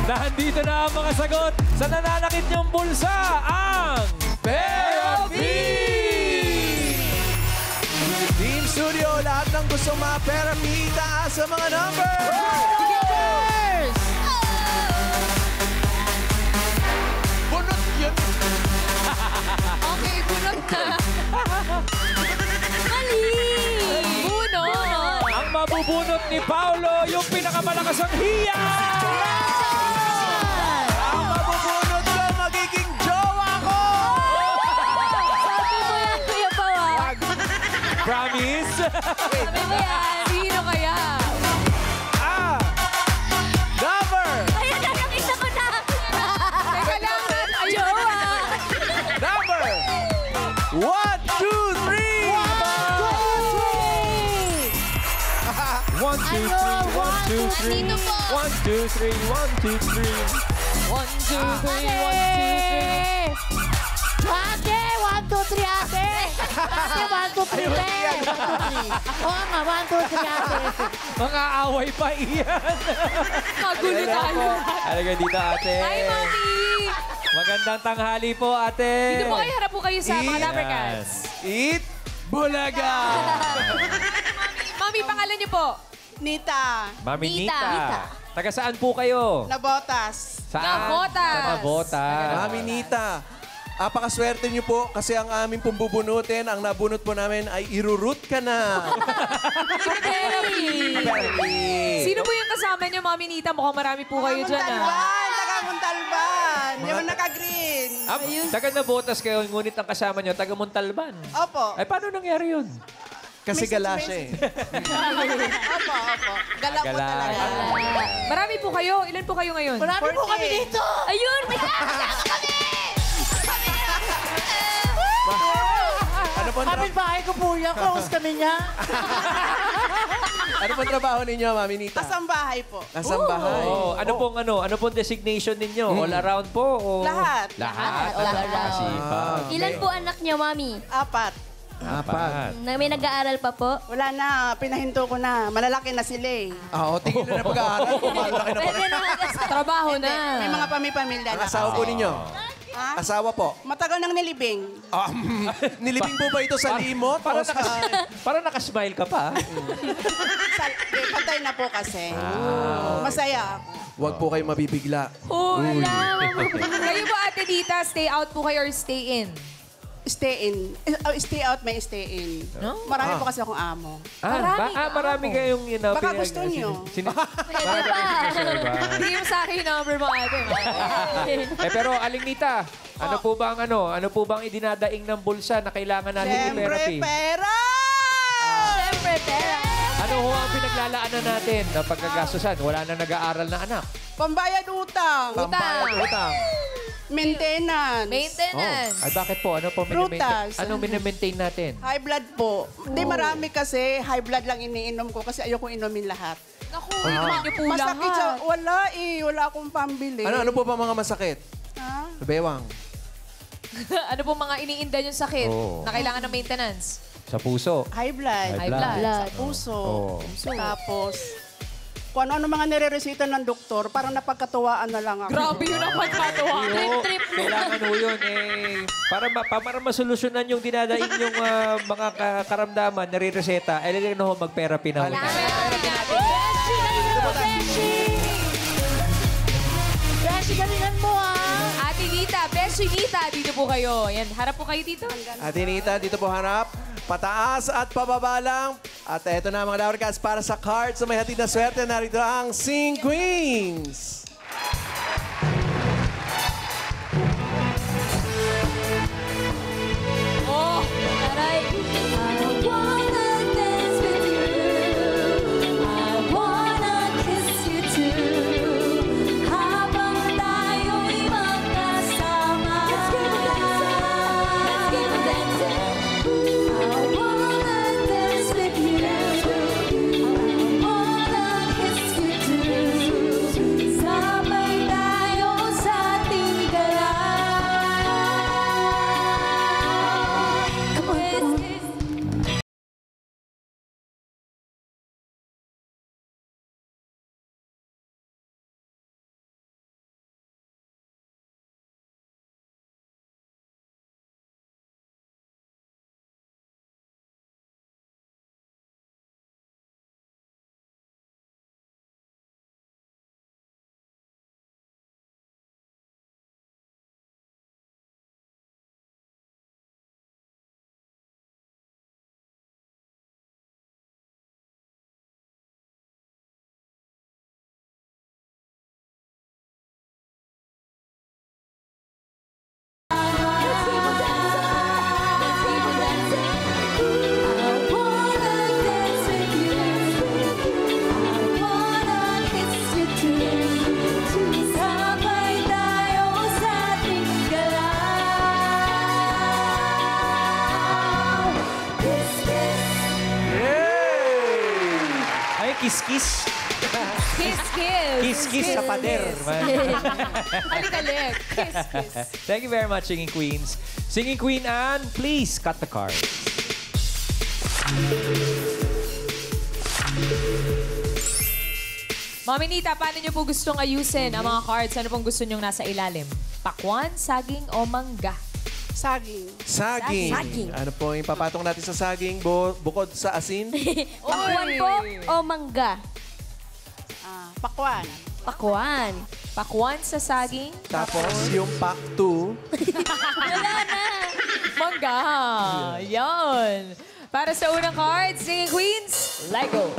Nandito na ang mga sagot sa nananakit niyong bulsa, ang Therapy! Team Studio, lahat ng gustong ma-therapy, taas sa mga numbers! Bunot yun! Okay, bunot na. Mali! Bunot! Ang mabubunot ni Paolo, yung pinakamalakas ang hiya! Ang mabubunot ko, magiging jowa ko! Sabi mo yan, Kuya Pawag. Promise? Sabi mo yan. Sino kaya? Number! Ayun na, nakita ko na. Teka lang, ayaw Number! 1, 2, 3! 1, 2, 3, 1, 2, 3. Dito po. 1, 2, 3, 1, 2, 3. 1, 2, 3, 1, 2, 3. Ate! 1, 2, 3, ate! Ate, 1, 2, 3, te! 1, 2, 3. Oo nga, 1, 2, 3, ate. Mga away pa iyan. Magulo tayo. Halika dito, ate. Hi, Mami! Magandang tanghali po, ate. Dito po kayo, harap po kayo sa mga Dapper Cats. Eat Bulaga! Mami, pangalan niyo po? Nita, Mami Nita. Nita. Taga saan po kayo? Nabotas. Saan? Nabotas. Sa Nabotas. Mami Nita, apakaswerte niyo po kasi ang aming pong bubunutin, ang nabunot po namin ay irurut ka na. Therapy. Sino po yung kasama niyo, Mami Nita? Mukhang marami po kayo dyan, Muntalban, taga Muntalban. Yung naka-green. Taga Nabotas kayo, ngunit ang kasama nyo, taga Montalban. Opo. Ay, paano nangyari yun? Kasi gala siya eh. Opo. Gala po Gala. talaga. Marami po kayo. Ilan po kayo ngayon? Marami po kami dito! Ayun! May kasama kami! Ano pong Kapit-bahay ko po yan. Close kami niya. ano pong trabaho ninyo, Mami Nita? Kasambahay po. Kasambahay. Oh, ano pong designation ninyo? All around po? O... Lahat. Lahat. Lahat. Masipag. Ilan po anak niya, Mami? 4. Apat. Na may nag-aaral pa po? Wala na, pinahinto ko na. Malalaki na sila eh. Oo, tingin na pag-aaral. Malaki na pala. Trabaho na. May mga pamilya Ang na. asawa po ninyo? Ha? Asawa po? Matagal nang nilibing. Nilibing po ba ito sa limot? Parang, o sa... parang nakasmile ka pa. Patay na po kasi. Masaya ako. Huwag po kayo mabibigla. Oh, alam. Kayo po, Ate Dita, stay out po kayo or stay in? Stay in. Stay out, may stay in. No? Marami po kasi akong amo. Marami kayong Baka gusto nyo. Pwede ba? Hindi mo sa akin yung number mo, Ate. pero Aling Nita, ano po bang idinadaing ng bulsa na kailangan natin Siyempre, i-therapy? pera! Siyempre, pera. Ano ho ang pinaglalaanan natin na pagkagastusan? Wala na nag-aaral na anak. Pambayad utang. Utang. Maintenance. Maintenance. Ay, bakit po? Ano po Prutas. Anong minimaintain natin? High blood po. Hindi marami kasi high blood lang iniinom ko kasi ayoko inumin lahat. Naku, inumin niyo po Masakit siya. lahat. Wala eh. Wala akong pambili. Ano po ba mga masakit? Ha? Bewang. Ano po mga iniinda yung sakit Oo. na kailangan ng maintenance? Sa puso. High blood. High blood. Sa puso. Oo. Tapos, kung ano-ano mga nire-resita ng doktor, parang napagkatuwaan na lang ako. Grabe yun ang pagkatawa. Trip. Kailangan ho yun para masolusyonan yung dinadaing yung mga karamdaman, nare-reseta, mag-therapy na ho. Beshi, galingan mo ah! Ate Nita, Beshi Nita, dito po kayo. Yan, harap po kayo dito. Ate Nita, dito po harap. Pataas at pababa lang. At eto na mga Dapper Cats para sa cards na may hatid na swerte. Narito ang Sing Queens. Oh, Aray! I wanna dance with you. I wanna kiss you too. Habang tayo'y magkasama. Let's keep it dancing. I wanna dance with you. I wanna kiss you too. Kiss sa pader. Halik-halik. Kiss. Thank you very much, Singing Queens. Singing Queen Anne, please cut the card. Mami Nita, paano niyo po gustong ayusin ang mga cards? Ano pong gusto niyong nasa ilalim? Pakwan, saging o mangga? Saging. Saging. Saging. Ano po yung papatong natin sa saging bukod sa asin? Pakwan po o mangga? Pakwan. Pakwan. Pakwan sa saging? Tapos yung pack 2. Mangga. Yan. Para sa unang card, Singing Queens, Lego.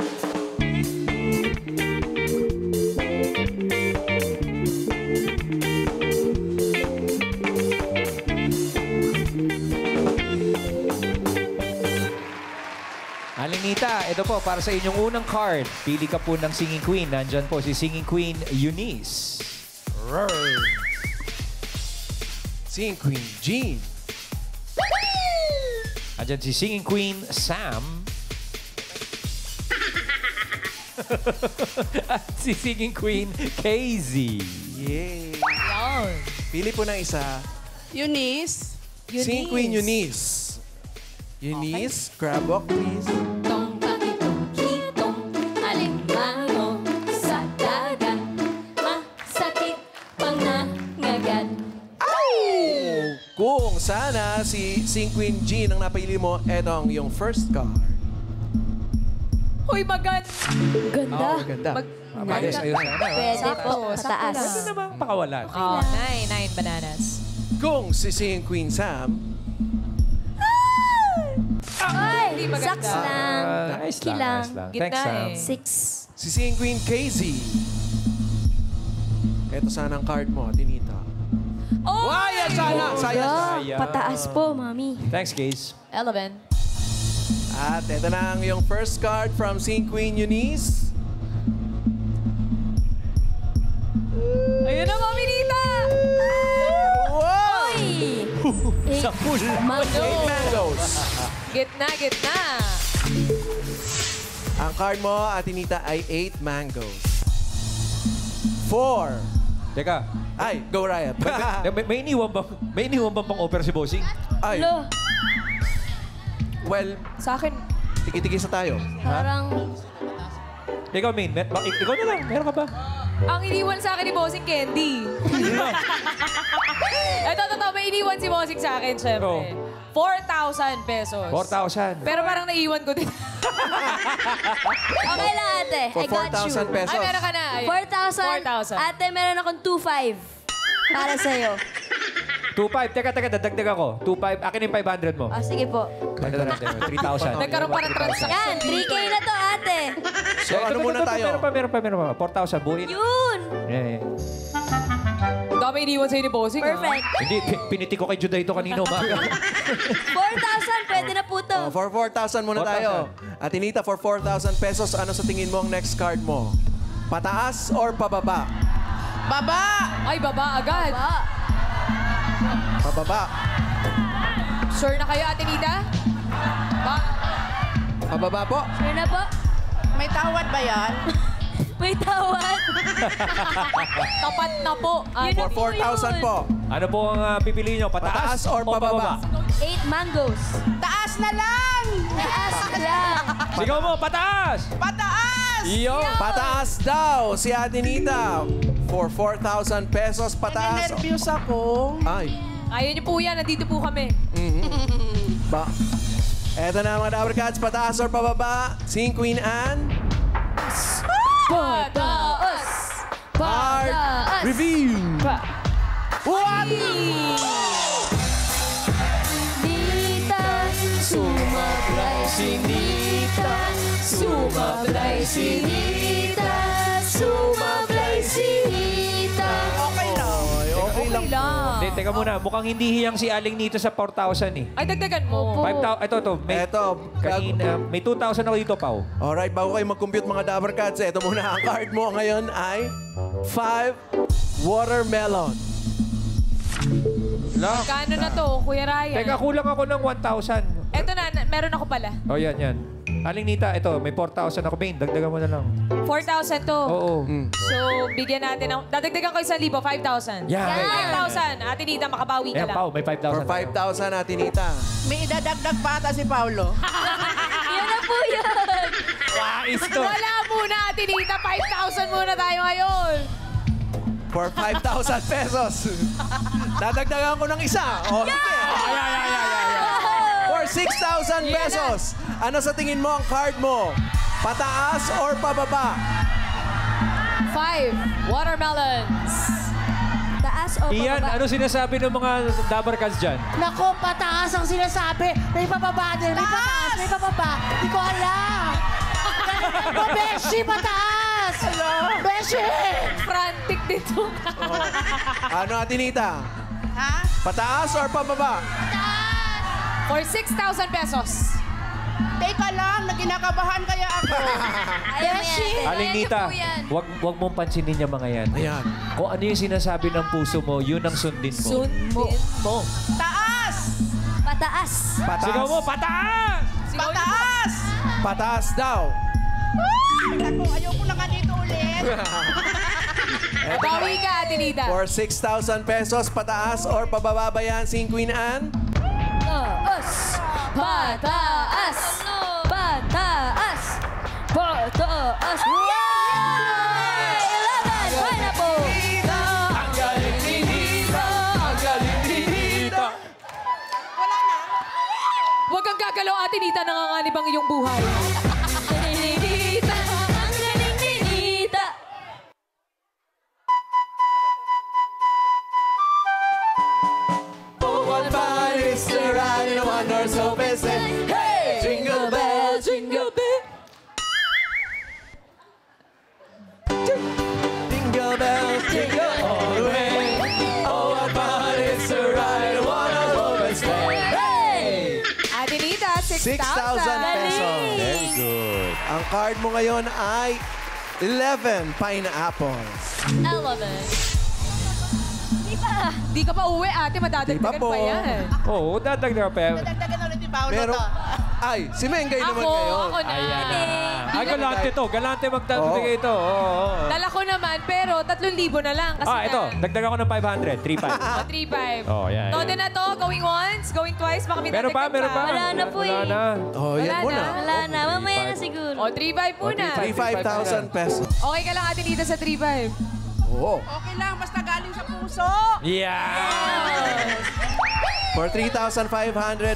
Alinita, ito po, para sa inyong unang card. Pili ka po ng Singing Queen. Nandyan po si Singing Queen Eunice. Singing Queen Jean. Nandyan si Singing Queen Sam. At si Singing Queen Casey. Yay. Yan. Pili po ng isa. Eunice. Singing Queen Eunice. Eunice, grab walk please. Tong pakitong kitong alimango sa dagat. Masakit pang nangagat. Kung sana si Singing Queen Jean ang napili mo, etong yung first card. Uy, maganda. Ganda. Oh, ganda. Ayos, ayos na. Pwede po. Mataas. Ano namang pakawalan? Oh, 9 bananas. Kung si Singing Queen Sam, Ay, maganda. saks lang. Nice Okay lang, lang. nice lang. Gitna Thanks, Sam. eh. 6. si Singing Queen Casey. Ito sana ang card mo, Tinita. Oh! Why? Sana! Sayang! Sayang. Pataas po, mami. Thanks, Case. 11. At ito na ang yung first card from Singing Queen Eunice. Ayun na, Mami Nita! Wow! Sa pool. Mango. 8 mangoes. Gitna. Ang card mo, Atinita, ay 8 mangoes. 4. Teka, Ay, go Riot. may iniwan bang pang-offer si Bossing? Ay, Lo, well, Sa akin, tiki-tikisa tayo. parang... Ikaw, Main. Ikaw na lang. Meron ka ba? ang iniwan sa akin ni Bossing Candy. Ito, totoo. May iniwan si Bossing sa akin, syempre. 4,000 pesos. 4,000. Pero parang naiwan ko din. Okay lang, ate. For I got you. 4,000 pesos. Ay, meron ka na. Ayun. 4,000. Ate, meron akong 2,500. Para sa'yo. 2,500. Teka, dadagdag ako. 2,500. Akin yung 500 mo. Ah, sige po. 3,000. Nagkaroon pa ng transaction. Yan, 3K na to, ate. So, ano muna tayo? Meron pa. 4,000. Buuin. Yun. Yeah. Dami iniwan sa'yo ni Bossing. Perfect. Hindi, piniti ko kay Juday ito kanina umaga. 4,000, pwede na po to. Oh, for 4,000 muna 4,000. tayo. Atinita, for 4,000 pesos, ano sa tingin mo ang next card mo? Pataas or pababa? Baba! Ay, baba agad. Pababa. Sure na kayo, Ate Nita? Pababa po. Sure na po? May tawad ba yan? May tawad. Tapat na po. For 4,000 po. Ano po ang pipiliin nyo? Pataas or pababa? 8 mangoes. Taas na lang! Taas lang. Sigaw mo, pataas! Pataas! Iyo! Pataas daw si Atinita. For 4,000 pesos, pataas. Nervyos ako. Ay. Ayaw niyo po yan. Nandito po kami. Ba. Eto na mga Dabber Cats, pataas or pababa? Singing Queen Anne. Pataas! Card review. What? Nita, sumablay si Nita. Sumablay si Nita. Sumablay si Nita. Okay na. Okay lang. Hindi, teka muna. Mukhang hindi hiyang si Aling Nito sa 4,000 eh. Ay, dagdagan mo. 5,000. Ito. Eto. Kanina, may 2,000 ako dito, Pao. Alright, bago kayo mag-compute mga Dabber Cats, ito muna ang card mo ngayon ay 5 watermelon. Kano na to, Kuya Ryan? Teka, kulang ako ng 1,000. Eto na, meron ako pala. Oh, yan. Aling Nita, ito, may 4,000 ako, Bane. Dagdagan mo na lang. 4,000 to. Oo. So, bigyan natin ng... Dadagdagan ko 1,000, 5,000. Yeah. 5,000. Ate Nita, makabawi ka Ayan, lang. Pao, may 5,000. For 5,000 natin, Nita. May idadagdag pa ata si Paulo. Yan na po yan. Wais to. Wala muna, Ate Nita. 5,000 muna tayo ngayon. For 5,000 pesos. Dadagdagan ko ng isa. O, sige. For 6,000 pesos. Ano sa tingin mo ang card mo? Pataas or pababa? 5 watermelons. Taas o Iyan, pababa? ano sinasabi ng mga Dabber Cats dyan? Naku, pataas ang sinasabi. May pababa din. May pataas, may pababa. Hindi ko alam. Oh, Beshi, pataas! Beshi! Frantic dito. Ano, Atinita? Ha? Pataas or pababa? For 6,000 pesos. Teka lang, naginakabahan kaya ako. Ayaw mo yan. Aling Nita, wag mong pansinin yung mga yan. Ayan. Kung ano yung sinasabi ng puso mo, yun ang sundin mo. Sundin mo. Taas! Pataas. Pataas. Sigaw mo, pataas! Pataas! Pataas daw. Ako, ayoko na nga dito ulit. Bawi ka, Ate Nita. For 6,000 pesos, pataas or pababa ba yan, Sing Queen Anne? Taas. Pataas. Pataas. Pataas. Yay! 11. Pineapple. Ang galing ni Nita! Ang galing ni Nita! Huwag kang gagalaw, Ate Nita. Nanganganib ang iyong buhay. Nita. Ang galing ni Nita. One bite is the ride in a wonders hope is it. Hey! Jingle bell, jingle bell. Jingle bells, jingle all the way. Oh, what fun it's to ride in a wonders hope is it. Hey! Ate Nita, 6,000 6,000. pesos. Very good. Ang card mo ngayon ay 11 pineapples. 11. Di ba? Di ka pa uwi, ate. Di pa Madadagdagan po. pa yan. Oo, dadagdag pa yan. Dagdagan ulit ni Paulo Pero, to. ay, si Mengay naman Ako ngayon. na. Ayan na. Ah, galante to. Galante magdadagdag ito. Oo, oo. Dala ko naman, pero 3,000 na lang. Kasi Ito. Dagdag ako ng 500. 3,500. 3,500. Oh, yan, Todo yan. na to. Going once, going twice. Baka may Meron pa, dadagdag meron pa. Wala na po Wala eh. na. Oh, yan Wala muna. na. Wala na. Mamaya na siguro. O, 3,500 muna. 35,000 pesos. Okay ka lang, Ate Nita, sa 3,500. Oo. Okay lang, basta galing sa puso. Yeah! For 3,500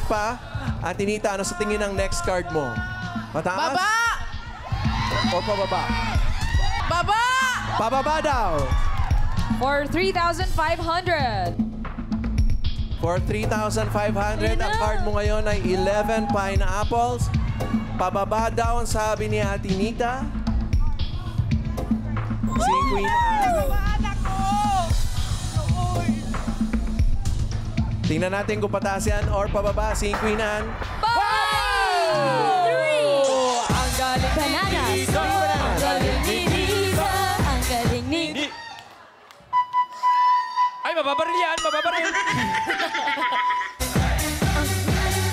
pa, Atinita, ano sa tingin ng next card mo? Pataas? Baba! O pababa? Baba! Pababa daw. For 3,500. For 3,500, ang card mo ngayon ay 11 pineapples. Pababa daw ang sabi ni Atinita. Si Queen Anne. Anak ko! Uy! Tingnan natin kung pataas yan or pababa, si Queen Anne. 3. Ang galing ni Bananas. Nita. Ang galing ni Nita. Ang galing ni... Ay, mababaril yan! Mababaril!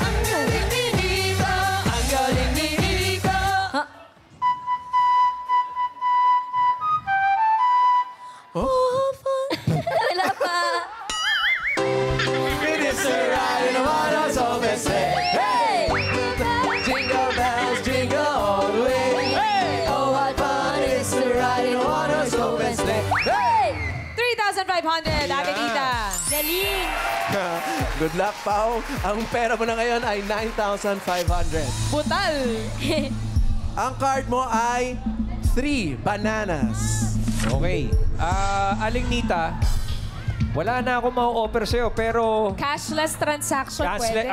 Ang galing ni Nita. Ang galing ni Nita. Wala pa. It is a ride in a wonders of a sleigh. Hey! Jingle bells, jingle all the way. Hey! Oh, what fun it is to ride in a wonders of a sleigh. Hey! 3,500, Ate Nita. Galing. Good luck, Pao. Ang pera mo na ngayon ay 9,500. Butal. Ang card mo ay 3 bananas. Okay. Aling Nita, wala na akong ma-offer sa'yo, pero... Cashless transaction pwede.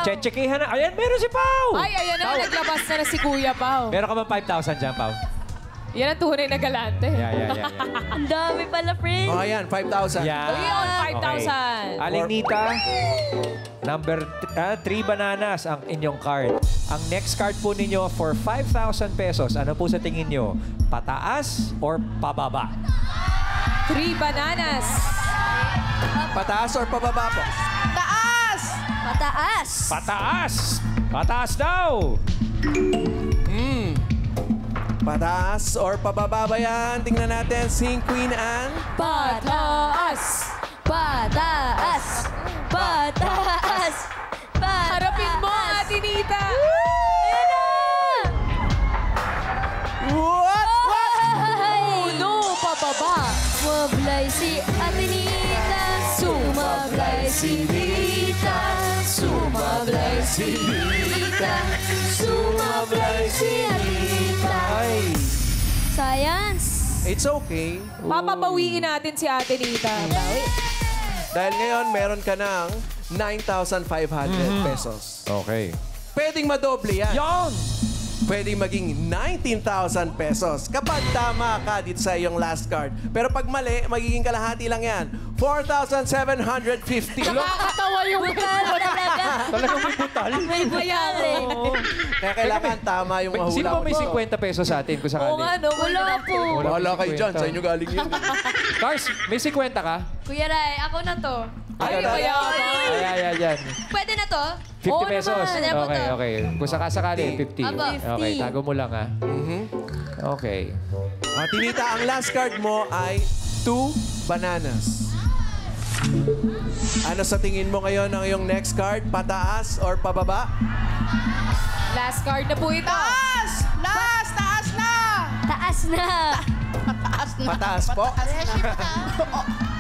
Chechekihan na. Ayan, meron si Pao! Ay, ayan na. Naglabas na si Kuya Pao. Meron ka ba 5,000 dyan, Pao? Yan ang tunay na galante. Yeah. Ang dami pala, friend. O, ayan, 5,000. Yan. Yun, 5,000. Aling Nita, number 3 bananas ang inyong card. Ang next card po ninyo for 5,000 pesos. Ano po sa tingin nyo? Pataas or pababa? 3 bananas. Pataas or pababa po? Taas! Mataas. Pataas! Pataas daw! Pataas or pababa ba yan? Tingnan natin. Sing Queen Anne. Pataas! Pataas! Pataas! Pataas! Harapin mo, Ate Nita! Ayan na! What? Ay! No, pababa! Sumablay si Ate Nita. Sumablay si Nita. Sumablay si Nita. Sumablay si Nita. Ay, Science! it's okay. Papabawiin natin si Ate Nita. Bawi. Dahil ngayon, meron ka ng 9,500 pesos. Okay. Pwedeng madoble yan. Yan! Pwedeng maging 19,000 pesos kapag tama ka dito sa iyong last card. Pero pag mali, magiging kalahati lang yan. 4,750. Nakakatawa yung Butal talaga. Talagang may butal. May butal eh. Kaya kailangan tama yung mahula. Sino ba may mo. 50 pesos sa atin kung sakali? Oo nga, no? Wala po. Bahala kayo dyan. 50. Sa inyo galing yun. Cars, may 50 ka? Kuya Ray, ako na to. Ay, mayaman. Ay. Pwede na to? 50 Oo pesos. naman. Pwede na po to. Okay. Kung sakasakali, 50. Aba, 50. Okay, tago mo lang, ha? Okay. Tinita, ang last card mo ay 2 bananas. Ano sa tingin mo ngayon ang iyong next card? Pataas or pababa? Last card na po ito. Taas! Taas na! Taas na. Pataas po.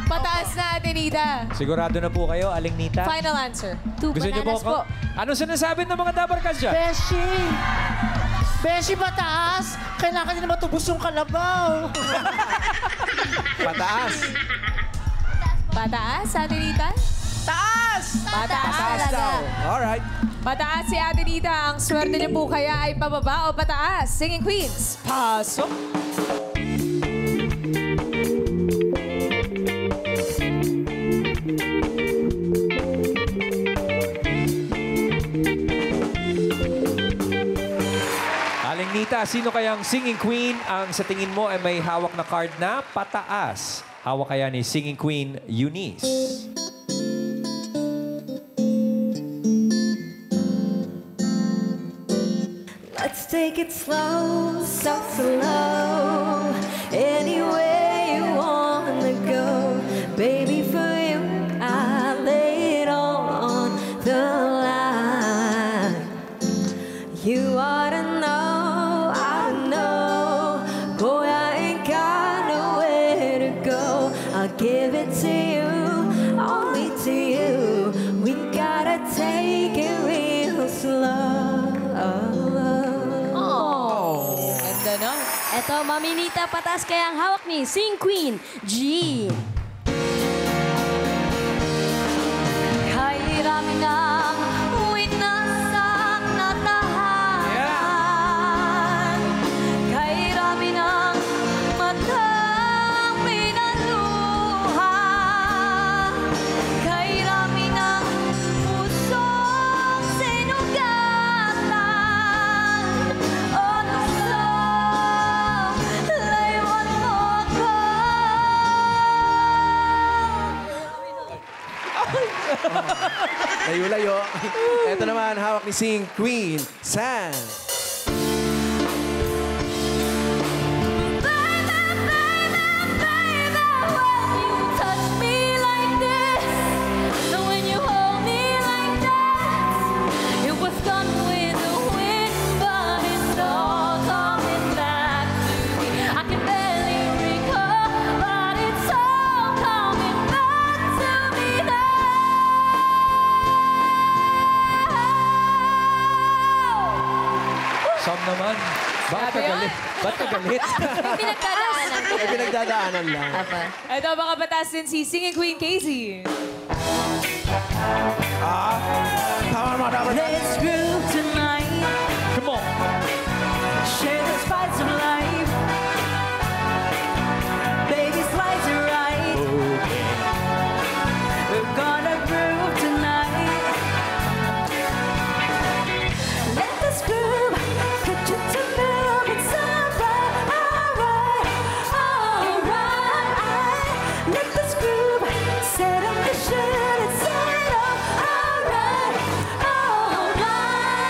Pataas na, Ate Nita. Sigurado na po kayo, Aling Nita? Final answer. 2 Gusto niyo po bananas po. Ano sinasabi ng mga dabarkas dyan? Beshi! Beshi, mataas! Kailangan niya na matubos yung kalabaw. Pataas. Pataas, Ate Nita? Taas! Pataas Pataas talaga. daw. Alright. Pataas si Ate Nita. Ang swerte niyo po kaya ay pababa o pataas? Singing Queens, pasok! Aling Nita, sino kayang singing queen ang sa tingin mo ay may hawak na card na pataas? Hawak kaya ni singing queen Eunice. Let's take it slow, so slow. Any way you wanna go, baby, for you I lay it all on the line. You ought to know, I know, boy, I ain't got nowhere to go. I'll give it to you, only to you. We gotta take it real slow. Ganda na. Eto, Mami Nita, pataas kaya ang hawak ni Sing Queen G. Kahirami ng winasak na tahanan. Kahirami ng matang pinaluha. Kahirami ng pusong sinugatan. O tukso, layuan mo ako. Layo-layo. Ito naman, hawak ni Sing Queen San. Sam naman. Bakit ka galit? Ba't ka galit? Pinagdadaanan ko. May pinagdadaanan lang. Apa. Ito, baka pataas din si Singing Queen Casey. Let's groove tonight. Come on. Share the spice of life. Baby, slice it right. We're gonna groove tonight. Let this groove get you to move. It's alright, alright. Let this groove set up the shit. It's alright, alright.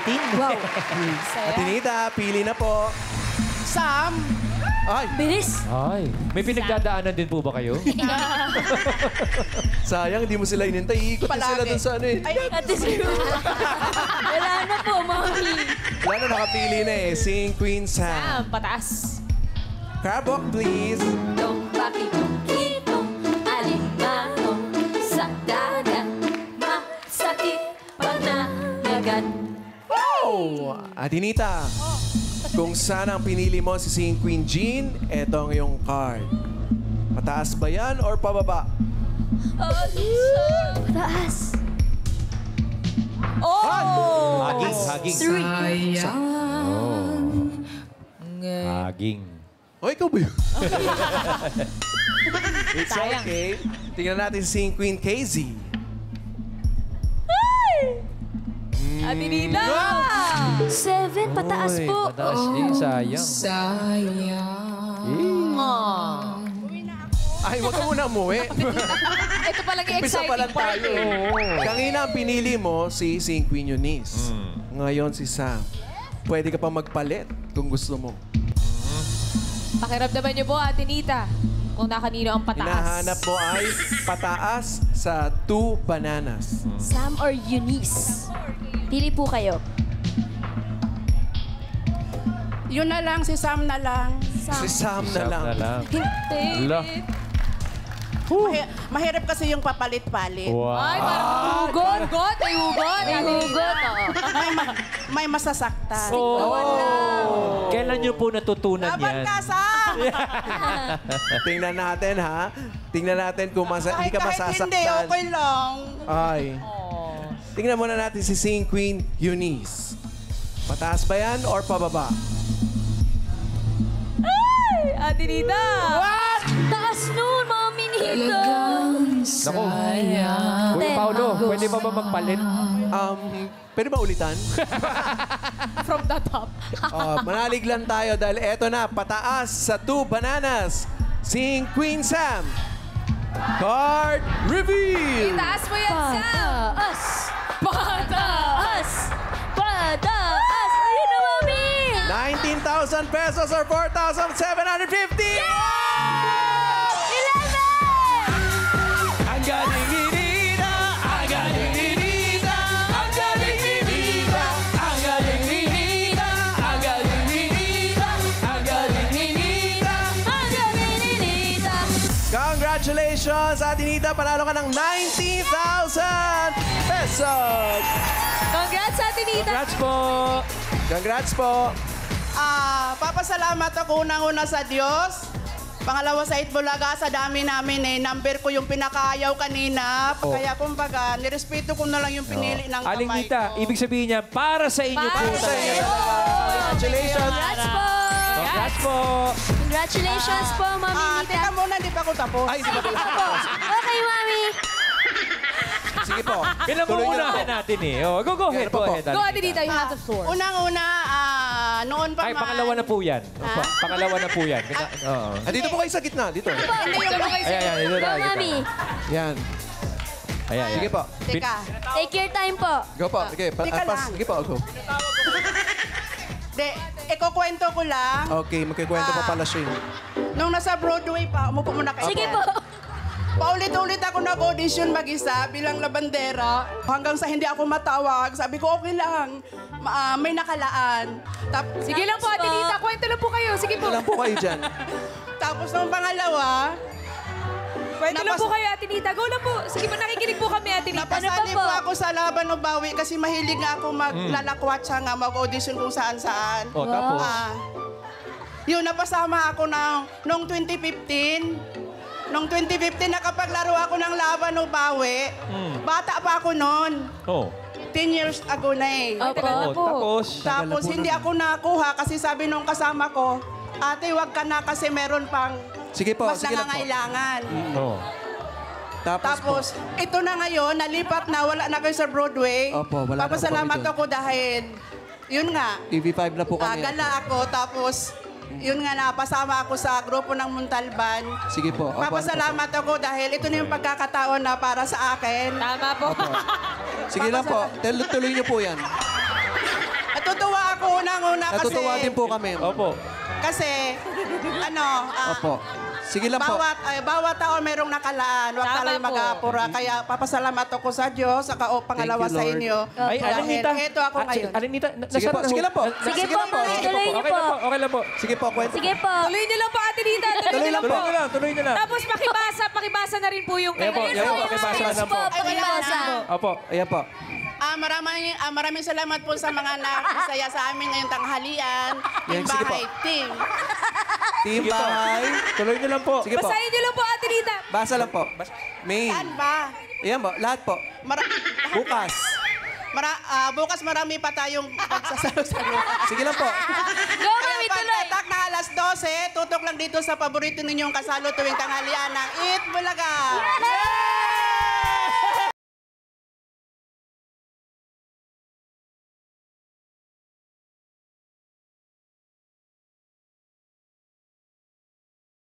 Wow. Atinita, pili na po. Sam, Ay, Bilis! Ay, may pinagdadaanan din po ba kayo? sayang, hindi mo sila inintay. Iikot na sila Palagi. dun sa ano eh. Ate Sue. Wala na po, mami. Wala na, nakapili na eh. Sing Queen Sam. Pataas. Crab walk, please. Itong pakikitong alimango sa dagat. Masakit panagat. Oh, Atinita. Kung sana ang pinili mo si Sing Queen Jean, eto ang iyong card. Pataas ba yan or pababa? Taas. Oh! Haging. 3. Haging. O, ikaw ba yun? It's Sayang. okay. Tingnan natin si Sing Queen KZ. Atinita! 7, pataas Uy, po. Pataas din, sayang. Ay, wag ka muna umuwi. Ito palang yung Umpisa pa lang exciting part. tayo. Kanina ang pinili mo si Sing Queen Eunice. Ngayon si Sam. Pwede ka pa magpalit kung gusto mo. Pakiramdaman niyo po, Atinita, kung nakanino ang pataas. Hinahanap mo ay pataas sa 2 bananas. Sam or Eunice? Pili po kayo. yun na lang, si Sam na lang. Si Sam na Sarap lang. na lang. Take Ala. it. Mahirap kasi yung papalit-palit. Wow. Ay, parang hugot. Hugot. Ay, hugot. May hugot, oo. May masasaktan. Oh. Kailan niyo po natutunan Laban yan? ka, Sam! Tingnan natin, ha? Tingnan natin kung hindi ka Kahit masasaktan. hindi, okay lang. Ay. Tingnan muna natin si Sing Queen Eunice. Pataas ba yan or pababa? Atinita. Taas nun, mami nito. Naku. Kuya Paolo, pwede pa ba magpalit? Pwede ba ulitan? From the top. Manalig lang tayo dahil eto na, pataas sa 2 bananas. Sing Queen Sam. Card reveal! Itaas mo yan, Sam. Pataas. Pataas. Pataas. Ayun na, mami. 19,000 pesos or 4,750! Ang galing ni Nina! Ang galing ni Nina! Ang galing ni Nina! Ang galing ni Nina! Ang galing ni Nina! Ang galing ni Nina! Ang galing ni Nita. Congratulations, Atinita! Panalo ka ng 90,000 pesos! Congrats, Atinita. Congrats po. Congrats po! Papasalamat ako unang-una sa Diyos. Pangalawa sa Itbulaga, sa dami namin eh. Number ko yung pinakaayaw kanina. Kaya kumbaga, nirespeto ko na lang yung pinili ng Aling kamay Nita, ko. ibig sabihin niya, para sa inyo po. Para sa inyo. Congratulations! Congrats po. Congrats po. Congratulations po, mami Nita. Teka muna, di pa ako tapos. Ay, di ba pala? Okay, mami. Sige po. Pinag-uunahan natin eh. Oh, go ahead, go ahead. Go, Aling Nita. Atinita. You have the floor. Unang-una, noon pa Ay, man. pangalawa na po yan. Pangalawa na po yan. Oo. Dito po kayo sa gitna. Dito. Hindi yung Ayan, dito Go, tayo. mami. Yan. Ayan. Sige po. Teka. Take your time po. Go po. Sige, Teka lang. Sige po. Go. Ikukwento ko lang. Okay, magkikwento pa pala siya. Nung nasa Broadway pa, umupo muna kayo. Sige po. Paulit-ulit ako nag-audition mag-isa bilang labandera. Hanggang sa hindi ako matawag, sabi ko, okay lang. May nakalaan. Sige lang po, Atinita. Kwento lang po kayo. Sige po. Alam po kayo dyan. Tapos nung pangalawa, Kwento lang po kayo, Atinita. Go lang po. Sige po, nakikinig po kami, Atinita. napasali po ako sa Laban o Bawi kasi mahilig nga ako maglalakwatsa nga, mag-audition kung saan-saan. Oh, tapos? Yun, napasama ako noong 2015. Noong 2015, nakapaglaro ako ng Laban o Bawi. Bata pa ako noon. Oh. 10 years ago na eh. Oh, tapos? Tapos hindi ako nakuha kasi sabi nung kasama ko, ate, wag ka na kasi meron pang Sige po. mas Sige lang po. nangangailangan. Oh. Tapos, ito na ngayon, nalipat na, wala na kayo sa Broadway. Opo, wala na Papasalamat po kami ako dahil, yun nga, TV5 na po kami. gala ako. Tapos, yun nga, napasama ako sa grupo ng Muntalban. Sige po. Opo, Papasalamat ako dahil ito na yung pagkakataon na para sa akin. Tama po. Sige lang po. Tuloy niyo po yan. ako unang-una kasi... Natutuwa din po kami. Opo. Kasi, Opo. Sige lang po. bawat taon merong nakalaan. Huwag Tama tayo po. mag-aapura. Kaya papasalamat ako sa Diyos, saka pangalawa Thank you, sa Lord. inyo. Ay, Dahil Alinita. Ito ako ngayon. Alinita, Sige po, sige lang po. Sige po, ma'am. Tuloy niyo Okay po. lang po, okay lang po. Sige po, kwento. Sige po. Tuloy niyo lang po, Ate Nita. Tuloy lang po. Tuloy na lang. Tapos pakibasa na rin po yung Ayan po, kanya. yan po, pakibasa na po. Pakibasa. Opo. Ayan po. Maraming salamat po sa mga nakisaya sa amin ngayong tanghalian. Yan, Yung sige po. bahay, team. Team Sige po. bahay. Tuloy na lang po. Sige po. Basahin niyo lang po, Ate Nita. Basa lang po. Main. Saan ba? Ayan po, lahat po. Bukas. Bukas marami pa tayong pagsasalo-salo. Sige lang po. Go, mami, tuloy. Pagtatak na alas 12, tutok lang dito sa paborito ninyong kasalo tuwing tanghalian ng Eat Bulaga.